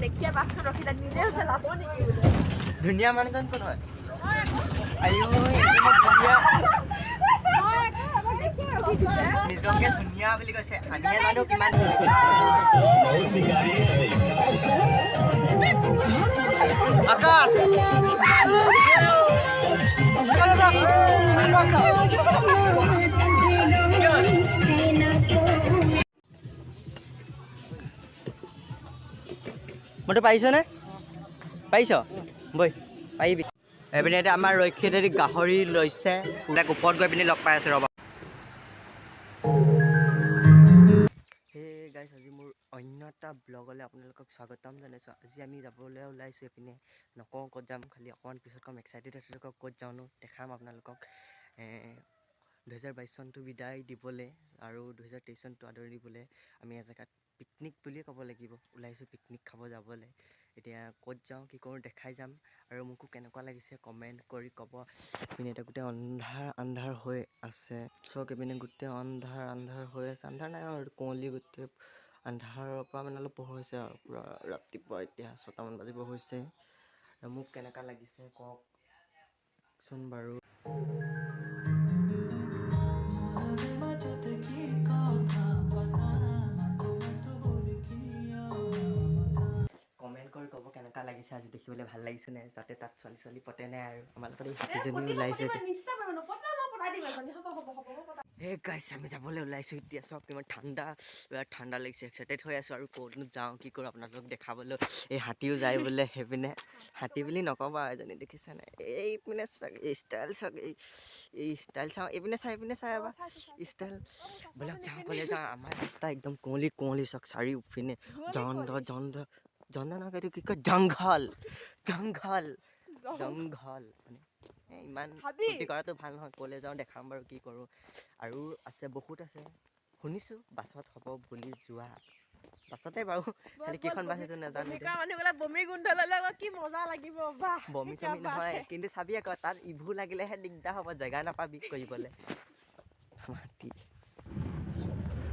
দেখিয়ে বাছখন ৰখিলে নিজে হৈছে লাভ নেকি ধুনীয়া মানুহজন কোন হয় নিজকে ধুনীয়া বুলি কৈছে আমিহে জানো কিমান আকাশ মইতো পাৰিছনে পাৰিছ বৈ পাৰিবি এইপিনে এতিয়া আমাৰ ৰক্ষীতে গাহৰি লৈছে তাক ওপৰত গৈ পিনি লগ পাই আছে ৰ'বা গাইছ আজি মোৰ অন্য এটা ব্লগলৈ আপোনালোকক স্বাগতম জনাইছোঁ আজি আমি যাবলৈ ওলাইছোঁ এইপিনে নকওঁ ক'ত যাম খালি অকণমান পিছত কম এক্সাইটেড আপোনালোকক ক'ত যাওঁনো দেখাম আপোনালোকক 2022 চনটো বিদায় দিবলৈ আৰু 2023 চনটো আদৰি দিবলৈ আমি এজেগাত পিকনিক বুলিয়ে ক'ব লাগিব ওলাইছোঁ পিকনিক খাব যাবলৈ এতিয়া ক'ত যাওঁ কি কৰোঁ দেখাই যাম আৰু মোকো কেনেকুৱা লাগিছে কমেণ্ট কৰি ক'ব এইপিনে এতিয়া গোটেই আন্ধাৰ হৈ আছে চক এইপিনে গোটেই আন্ধাৰ হৈ আছে আন্ধাৰ নাই আৰু কুঁৱলী গোটেই আন্ধাৰৰ পৰা মানে অলপ পোহৰ হৈছে আৰু পূৰা ৰাতিপুৱা এতিয়া 6টামান বাজিব হৈছে মোক কেনেকুৱা লাগিছে কওকচোন বাৰু কমেণ্ট কৰি ক'ব কেনেকুৱা লাগিছে আজি দেখিবলৈ ভাল লাগিছে নে যাতে তাত ছোৱালী পতে নাই আৰু আমাৰ লগত হাতীজনী ওলাইছে হে গাইছ আমি যাবলৈ ওলাইছোঁ এতিয়া চব কিমান ঠাণ্ডা লাগিছে এক্সাইটেড হৈ আছোঁ আৰু ক'তনো যাওঁ কি কৰোঁ আপোনালোকক দেখাবলৈ এই হাতীও যায় বোলে সেইপিনে হাতী বুলি নক'বা এজনী দেখিছেনে এইপিনে চাগে ষ্টাইল চাগে এই ষ্টাইল চাওঁ এইপিনে চাই এবাৰ ষ্টাইল বোলক যাওঁ ক'লে যাওঁ আমাৰ ৰাস্তা একদম কুঁৱলী চাওক চাৰিওপিনে নহয় এইটো কি কয় জংঘল মানে ইমান ফূৰ্তি কৰাটো ভাল নহয় ক'লে যাওঁ দেখাম বাৰু কি কৰোঁ আৰু আছে বহুত আছে শুনিছোঁ বাছত হ'ব বুলি যোৱা বাছতে বাৰু খালি কেইখন বাছ সেইটো নাজানো বমি চমি নহয় কিন্তু চাবি আকৌ তাত ইভু লাগিলেহে দিগদাৰ হ'ব জেগা নাপাবি কৰিবলৈ মাতি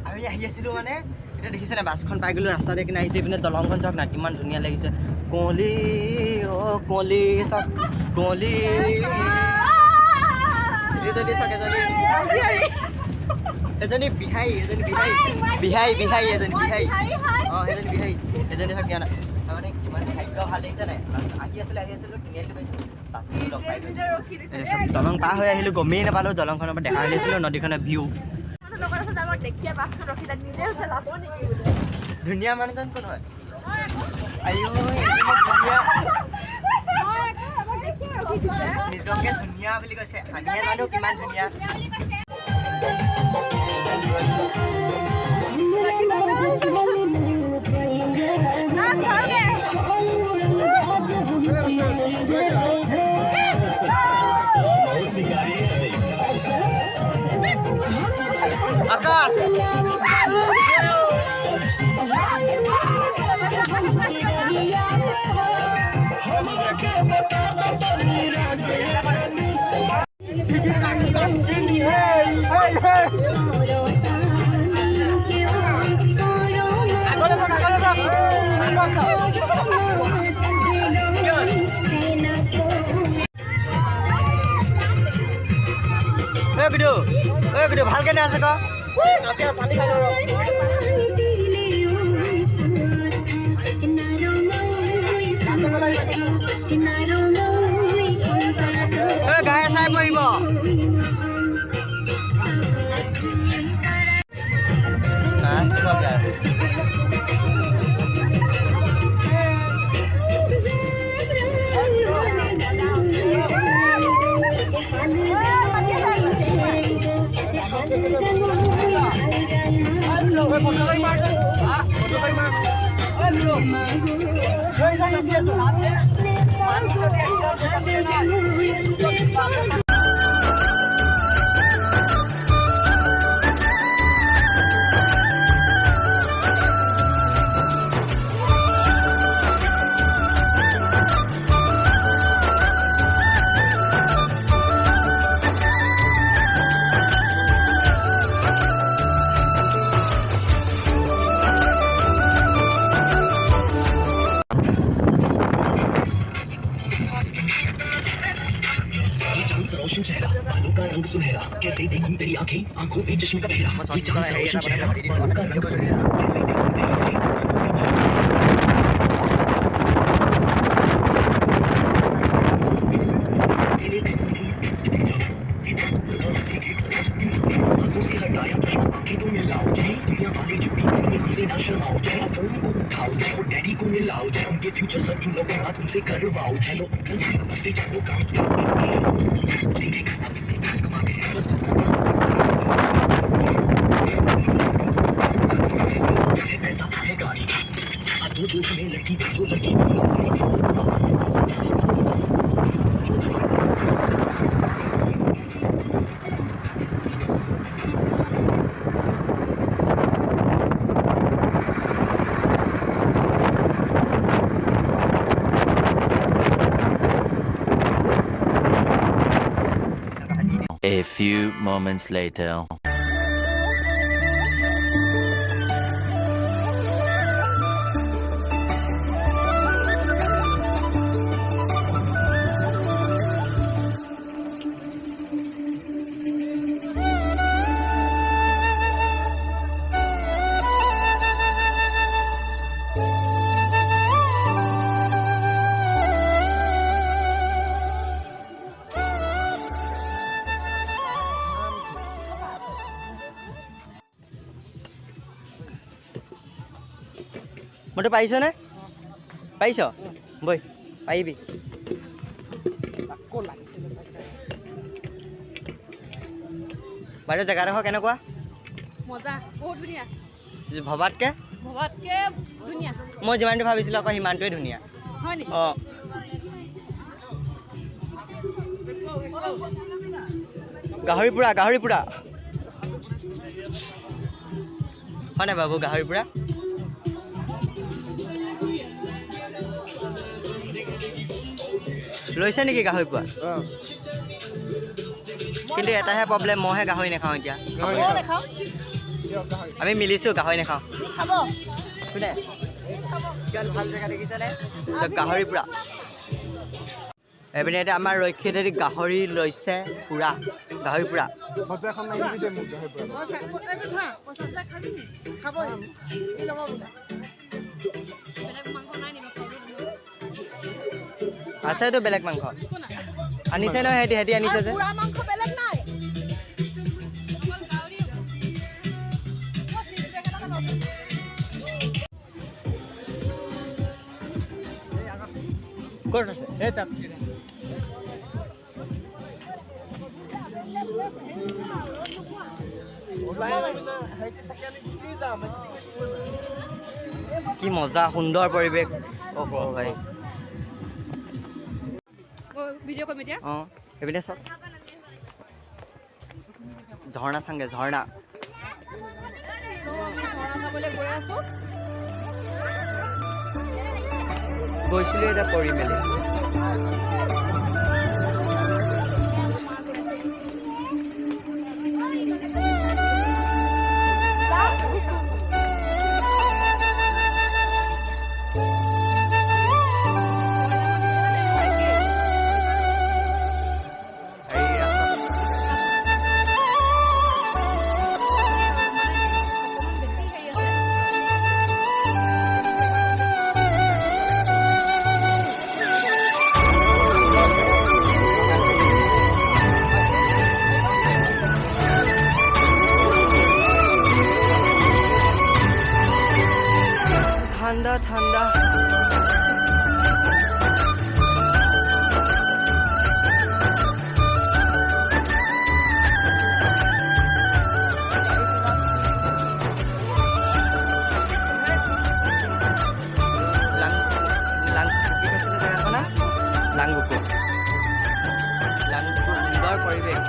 আমি আহি আছিলোঁ মানে এতিয়া দেখিছেনে বাছখন পাই গ'লোঁ ৰাস্তাতে কিনে আহিছোঁ এইপিনে দলংখন চাওক না কিমান ধুনীয়া লাগিছে কুঁৱলী চাওক কুঁৱলী এজনী বিহাৰী এজনী চাওক কিয় মানে কিমান ভাগ্য ভাল লাগিছে নাই আহি আছিলোঁ তিনিআলি পাইছিলোঁ বাছখন লগ পাই দলং পাৰ হৈ আহিলোঁ গমেই নাপালোঁ দলংখনৰ পৰা দেখা আহিছিলোঁ নদীখনৰ ভিউ ধুনীয়া মানুহজন কোন হয় নিজকে ধুনীয়া বুলি কৈছে আমিহে জানো কিমান ধুনীয়া আকাশ গুডু ভালকে নাচে ক গায়ে চাই পৰিব रोशन चेहरा बालों का रंग सुनहरा कैसे देखूं तेरी आंखें आंखों पे चश्मे का पहरा ये चांद सा रोशन चेहरा बालों का रंग सुनहरा कैसे देखूं तेरी आंखें आंखों से हटाया आंखें तो मिलाओ जी दुनिया वाले जो भी हमसे ना शर्माओ जी फोन को उठाओ जी वो डैडी को मिलाओ जी उनके फ्यूचर सब इन लोगों बात उनसे करवाओ हेलो मस्ती चालो काम पैसा है गाड़ी दो जोश में लड़की देखो लड़की A few moments later. মইতো পাৰিছনে পাৰিছ বৈ পাৰিবি বাইদেউ জেগাডোখৰ কেনেকুৱা মজা বহুত ধুনীয়া ভবাতকৈ ধুনীয়া মই যিমানটো ভাবিছিলোঁ আকৌ সিমানটোৱে ধুনীয়া হয় নেকি অঁ গাহৰি পোৰা হয় নাই বাবু গাহৰি পোৰা লৈছে নেকি গাহৰি পোৱা কিন্তু এটাহে প্ৰব্লেম মইহে গাহৰি নাখাওঁ এতিয়া আমি মিলিছোঁ গাহৰি নাখাওঁ কোনে কিমান ভাল জেগা দেখিছেনে গাহৰি পোৰা এইপিনে এতিয়া আমাৰ ৰক্ষীতে গাহৰি লৈছে পুৰা গাহৰি পোৰা আছেতো বেলেগ মাংস আনিছে নহয় সিহঁতি আনিছে যে ক'ত আছে কি মজা সুন্দৰ পৰিৱেশ ভাই ভিডিঅ' কৰিম এতিয়া অঁ সেইপিনে চাওক ঝৰ্ণা চাংগে ঝৰ্ণা আমি ঝৰ্ণা চাবলৈ গৈ আছোঁ গৈছিলোঁ এতিয়া পৰি মেলি ঠাণ্ডা ঠাণ্ডা লাংবুকু সুন্দৰ পৰিৱেশ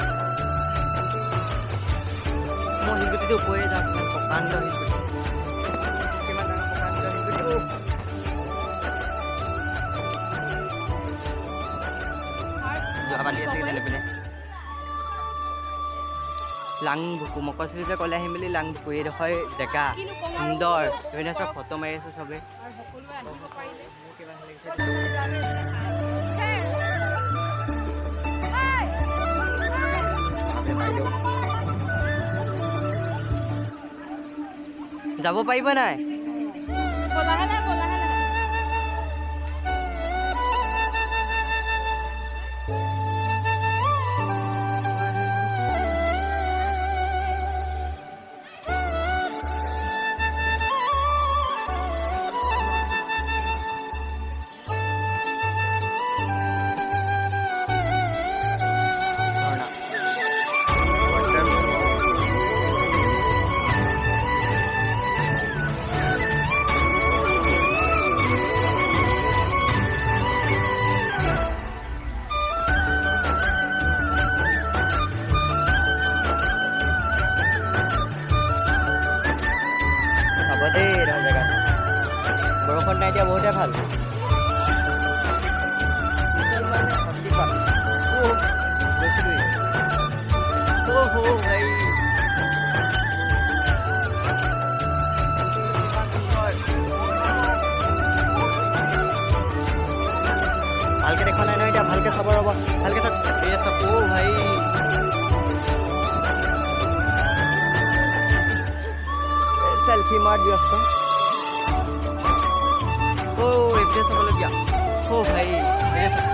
মই শিলগুটিটো ওপৰে যাওঁ প্ৰকাণ্ড শিলগুটি কিমান ডাঙৰ প্ৰকাণ্ড শিলগুটি যোৱা বালি আছে কেইটা পিনে লাংবুকু মই কৈছিলোঁ যে ক'লে আহিম বুলি লাংবুকু এইডোখৰ জেগা সুন্দৰ সেইপিনে চব ফটো মাৰি আছে চবেই যাব পাৰিব নাই? বৰষুণ নাই দিয়া বহুতে ভাল ভালকে দেখা নাই নহয় এতিয়া ভালকে চাব ৰ'ব ভালকে চাওক এই চাওক ভাই सेल्फी मार व्यस्त ओ एपे सबलगिया ओ भाई ये सब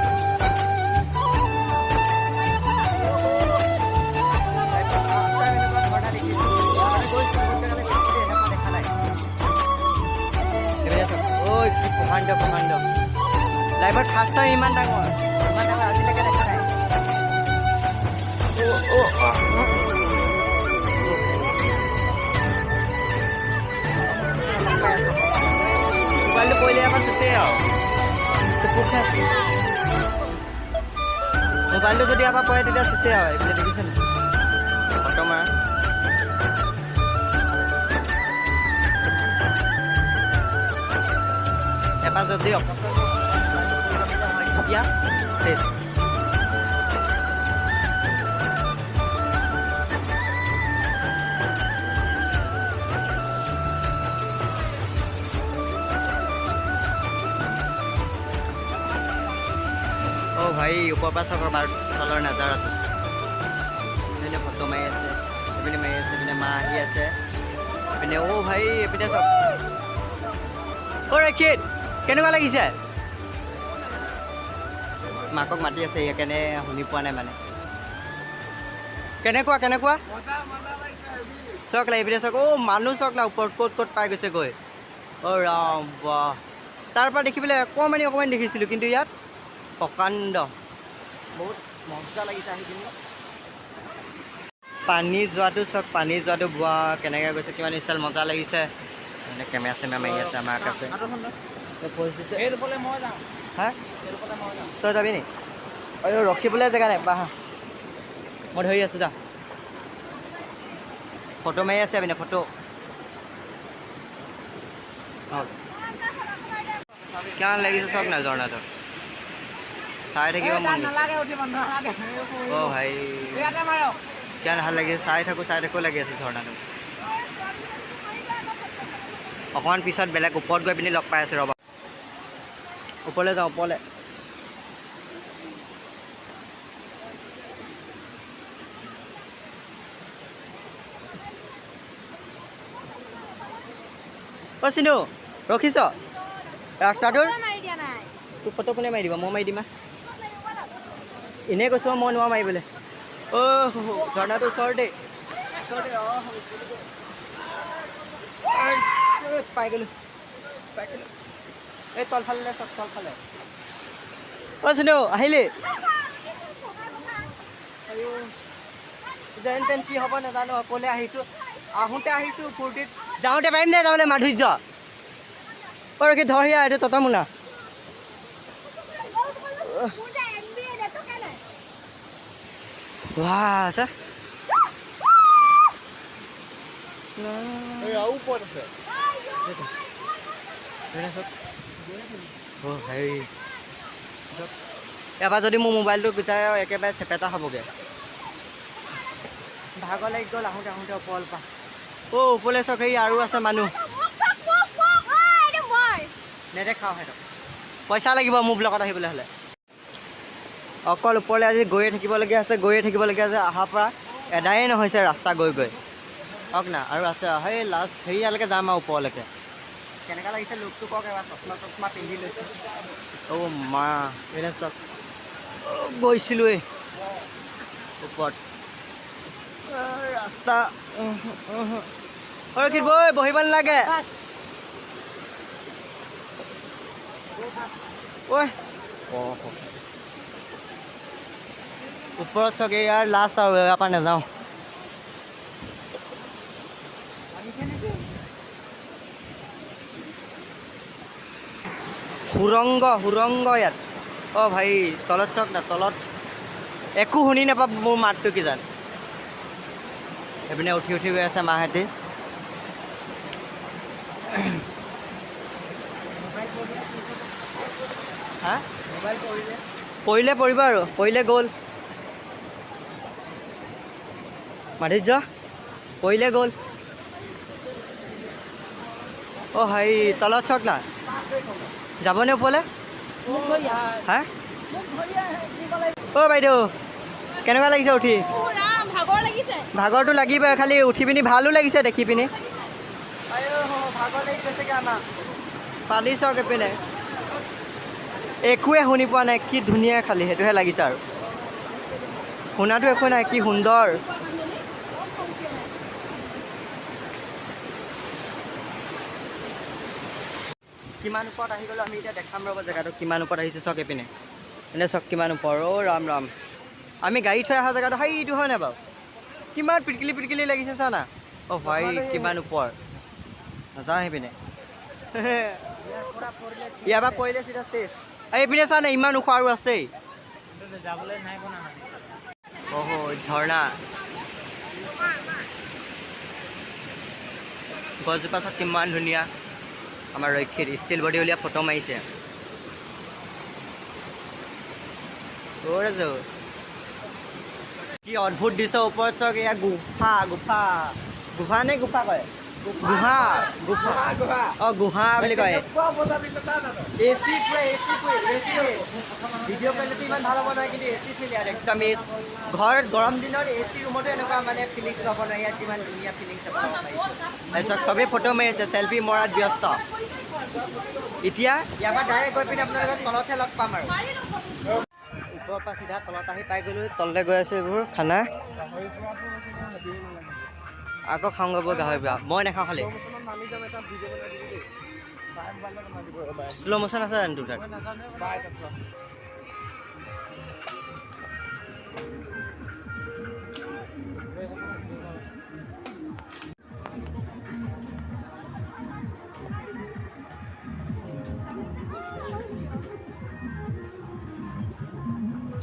कमांडो लाइवर फास्ट टाइम इमान डाঙर আজিলৈকে দেখা নাই মোবাইলটো পৰিলে আকৌ চেচেই আৰু মোবাইলটো যদি আকৌ পৰে তেতিয়া চেচেই আৰু এইবিলাক দেখিছে নে ফটো মাৰা এপাহ যদি তেতিয়া চেচ ভাই ওপৰৰ পৰা চাওক বাৰ তলৰ নাজাৰাটো এইপিনে ফটো মাৰি আছে এইপিনে মাৰি আছে এইপিনে মা আহি আছে এইপিনে ভাই এইপিনে চাওক ৰেখিত কেনেকুৱা লাগিছে মাকক মাতি আছে সেইকাৰণে শুনি পোৱা নাই মানে কেনেকুৱা চাওক না এইপিনে চাওক মানুহ চাওক না ওপৰত ক'ত পাই গৈছে গৈ ৰাম বাহ তাৰ পৰা দেখিবলৈ অকণমান দেখিছিলোঁ কিন্তু ইয়াত প্ৰকাণ্ড বহুত মজা লাগিছে আহি কিনি পানী যোৱাটো চাওক পানী যোৱাটো বোৱা কেনেকৈ গৈছে কিমান ষ্টাইল মজা লাগিছে মানে কেমেৰা চেমেৰা মাৰি আছে আমাৰ কাছে হা তই যাবি নি ৰখিবলৈ জেগা নাই বাহা মই ধৰি আছোঁ যা ফটো মাৰি আছে আপুনি ফটো কিমান লাগিছে চাওক না ঝৰ্ণাটো চাই থাকিব মন ভাই কিমান ভাল লাগিছে চাই থাকোঁ লাগি আছে ঝৰ্ণাটো অকণমান পিছত বেলেগ ওপৰত গৈ পিনি লগ পাই আছে ৰ'বা ওপৰলৈ যাওঁ ওপৰলৈ চিনু ৰখিছ ৰাস্তাটোৰ তোৰ ফটো কোনে মাৰি দিব মই মাৰি দিম এনেই কৈছোঁ মই নোৱাৰোঁ মাৰিবলৈ ঝৰ্ণাটো ওচৰতে পাই গ'লোঁ এই তলফালে চব তলফালে চিনু আহিলি যেন তেন কি হ'ব নাজানো অকলে আহিছোঁ আহোঁতে আহিছোঁ ফূৰ্তিত যাওঁতে পাৰিম নে যাবলৈ মাধুৰ্য কি ধৰিয়া এইটো তত মোনা আছে এবাৰ যদি মোৰ মোবাইলটো গুচাই একেবাৰে চেপেটা হ'বগৈ ভাগৰ লাগি গ'ল আহোঁতে ওপৰ পৰা ওপৰলৈ চাওক সেই আৰু আছে মানুহ নেদেখাওঁ সিহঁতক পইচা লাগিব মোৰ ব্লকত আহিবলৈ হ'লে অকল ওপৰলৈ আজি গৈয়ে থাকিবলগীয়া আছে অহাৰ পৰা এদায়ে নহৈছে ৰাস্তা গৈ হওক না আৰু আছে সেই লাষ্ট হেৰিয়ালৈকে যাম আৰু ওপৰলৈকে কেনেকুৱা লাগিছে লুকটো কওক এবাৰ চশমা পিন্ধি লৈছোঁ অ' মা এনে চক গৈছিলোঁৱেই ওপৰত ৰাস্তা ৰখিত বৈ বহিব নালাগে ঐ ওপৰত চাগে ইয়াৰ লাষ্ট আৰু ইয়াৰ পৰা নাযাওঁ সুৰংগ ইয়াত অ' ভাই তলত চাওক না তলত একো শুনি নাপাব মোৰ মাতটো কিজান এইপিনে উঠি গৈ আছে মাহেঁতি হা পৰিব আৰু পৰিলে গ'ল মাধুৰ্য পৰিলে গ'ল অ' ভাই তলত চাওক না যাবনে ওপৰলৈ হা অ' বাইদেউ কেনেকুৱা লাগিছে উঠি ভাগৰটো লাগিবই খালি উঠি পিনি ভালো লাগিছে দেখি পিনি ভাগৰ লাগি গৈছেগৈ আমাক পানী চাওক এপিনে একোৱে শুনি পোৱা নাই কি ধুনীয়া খালি সেইটোহে লাগিছে আৰু শুনাটো একো নাই কি সুন্দৰ কিমান ওপৰত আহি গ'লো আমি এতিয়া দেখাম ৰ'ব জেগাটো কিমান ওপৰত আহিছে চাওক এপিনে এনে চাওক কিমান ওপৰ অ' ৰাম ৰাম আমি গাড়ী থৈ অহা জেগাটো সেইটো হয় নাই বাৰু কিমান পিটকিলি লাগিছে চা না অ' ভাই কিমান ওপৰ নাযাওঁ সেইপিনে ইয়াৰ পৰা পৰিলে চিধা চেছ এইপিনে চা নাই ইমান ওখ আৰু আছেই অহ ঝৰ্ণা গছজোপা চাওক কিমান ধুনীয়া আমাৰ ৰক্ষিত ষ্টিল বডি উলিয়াই ফটো মাৰিছে কি অদ্ভুত দৃশ্য ওপৰত চাওক এয়া গুফা নে গুফা কয় গুহা অঁ গুহা বুলি কয় এচি ভিডিঅ' কোৱালিটি ইমান ভাল হ'ব নহয় কিন্তু এচি ফিল ইয়াত একদম ঘৰত গৰম দিনত এচি ৰুমতো এনেকুৱা মানে ফিলিংছ ল'ব নোৱাৰি ইয়াত কিমান ধুনীয়া ফিলিংছ হ'ব তাৰপিছত চবেই ফটো মাৰি আছে চেল্ফি মৰাত ব্যস্ত এতিয়া ইয়াৰ পৰা ডাইৰেক্ট গৈ পিনে আপোনালোকক তলতহে লগ পাম আৰু ওপৰৰ পৰা চিধা তলত আহি পাই গ'লোঁ তললৈ গৈ আছোঁ এইবোৰ খানা আকৌ খাওঁ গৈ গাহৰি বিয়া মই নাখাওঁ খালি শ্ল' মোশ্যন আছে জানো তোৰ তাত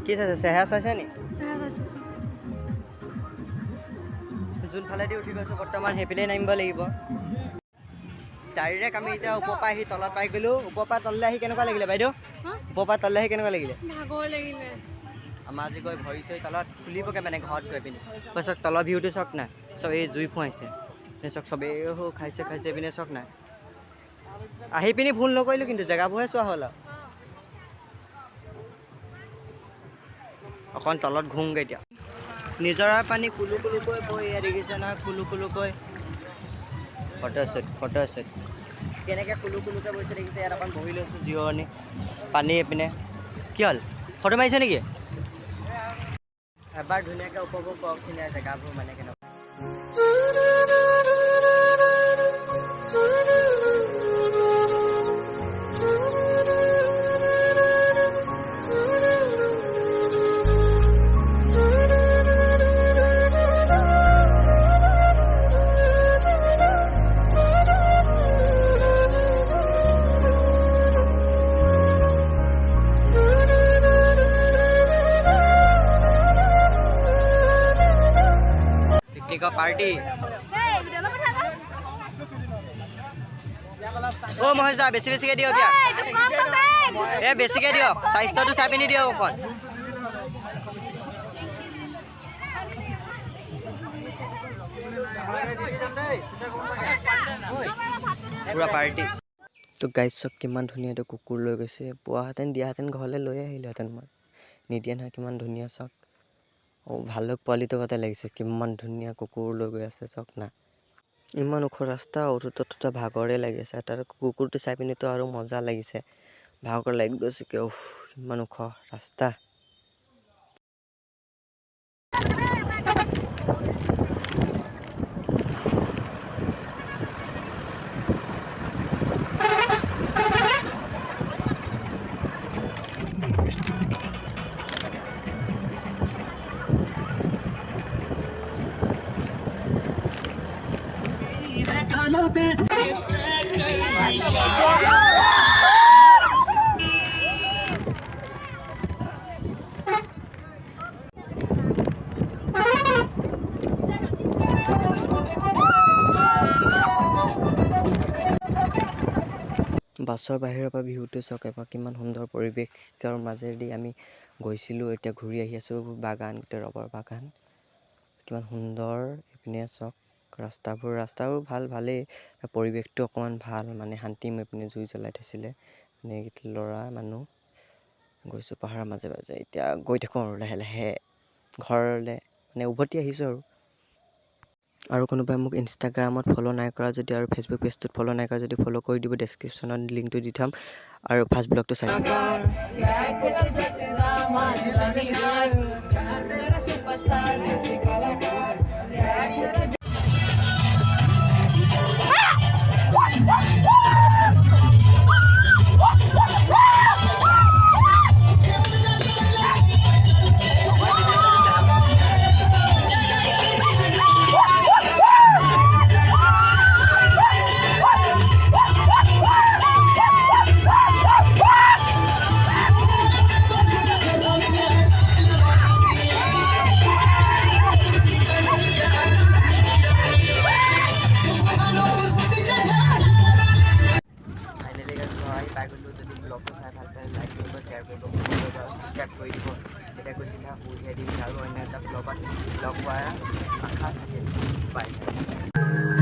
কি চাইছে চেহেৰা চাইছে নি যোনফালেদি উঠি গৈছোঁ বৰ্তমান সেইপিনে নামিব লাগিব ডাইৰেক্ট আমি এতিয়া ওপৰ পৰা আহি তলত পাই গ'লোঁ ওপৰ পৰা তললৈ আহি কেনেকুৱা লাগিলে বাইদেউ ওপৰ পৰা তললৈ আহি কেনেকুৱা লাগিলে আমাৰ আজি গৈ ভৰি চৰি তলত খুলিবগৈ মানে ঘৰত গৈ পিনি চাওক তলৰ ভিউটো চাওক না চব এই জুই ফুৱাইছে চাওক চবেই খাইছে পিনে চাওক না আহি পিনি ভুল নকৰিলোঁ কিন্তু জেগাবোৰহে চোৱা হ'ল আৰু অকণ তলত ঘূমগৈ এতিয়া নিজৰাৰ পানী কুলুকৈ বৈ এয়া দেখিছে নহয় কুলুকৈ ফটোশ্বুট কেনেকৈ কুলুকৈ বৈছে দেখিছে ইয়াত অকণ বহি লৈছোঁ জিৰণি পানী এপিনে কি হ'ল ফটো মাৰিছে নেকি এবাৰ ধুনীয়াকৈ উপভোগ কৰক ধুনীয়া জেগাবোৰ মানে কেনেকুৱা পাৰ্টি অ' মহেশ দা বেছিকৈ দিয়ক দিয়া এই বেছিকৈ দিয়ক স্বাস্থ্যটো চাই পিনি দিয়ক অকণ পুৰা পাৰ্টি তো গাইজ চক কিমান ধুনীয়া এইটো কুকুৰ লৈ গৈছে পোৱাহেঁতেন দিয়াহেঁতেন ঘৰলৈ লৈ আহিলোহেঁতেন মই নিদিয়ে নহয় কিমান ধুনীয়া চক ভালুক পোৱালিটো গতে লাগিছে কিমান ধুনীয়া কুকুৰ লৈ গৈ আছে চক না ইমান ওখ ৰাস্তা উঠোতে ভাগৰে লাগিছে তাৰ কুকুৰটো চাই পিনিতো আৰু মজা লাগিছে ভাগৰ লাগি গৈছে কি ইমান ওখ ৰাস্তা বাছৰ বাহিৰৰ পৰা ভিউটো চাওক এবাৰ কিমান সুন্দৰ পৰিৱেশৰ মাজেদি আমি গৈছিলোঁ এতিয়া ঘূৰি আহি আছোঁ বাগান গোটেই ৰবৰ বাগান কিমান সুন্দৰ এইপিনে চাওক ৰাস্তাবোৰ ভালেই পৰিৱেশটো অকণমান ভাল মানে শান্তিময় পিনে জুই জ্বলাই থৈছিলে মানে ল'ৰা মানুহ গৈছোঁ পাহাৰৰ মাজে মাজে এতিয়া গৈ থাকোঁ আৰু লাহে লাহে ঘৰলৈ মানে উভতি আহিছোঁ আৰু কোনোবাই মোক ইনষ্টাগ্ৰামত ফ'ল' নাই কৰা যদি আৰু ফেচবুক পেজটোত ফ'ল' নাই কৰা যদি ফ'ল' কৰি দিব ডেছক্ৰিপশ্যনত লিংকটো দি থ'ম আৰু ফাৰ্ষ্ট ব্লগটো চাই ফাইনেলি পাই গ'লোঁ যদি ব্লগটো চাই ভাল পায় লাইক কৰিব শ্বেয়াৰ কৰিব ছাবস্ক্ৰাইব কৰি দিব তেতিয়া কৈছিলে উলিয়াই দিম আৰু অন্য এটা ব্লগত লগ পোৱাৰ আশা থাকে বাই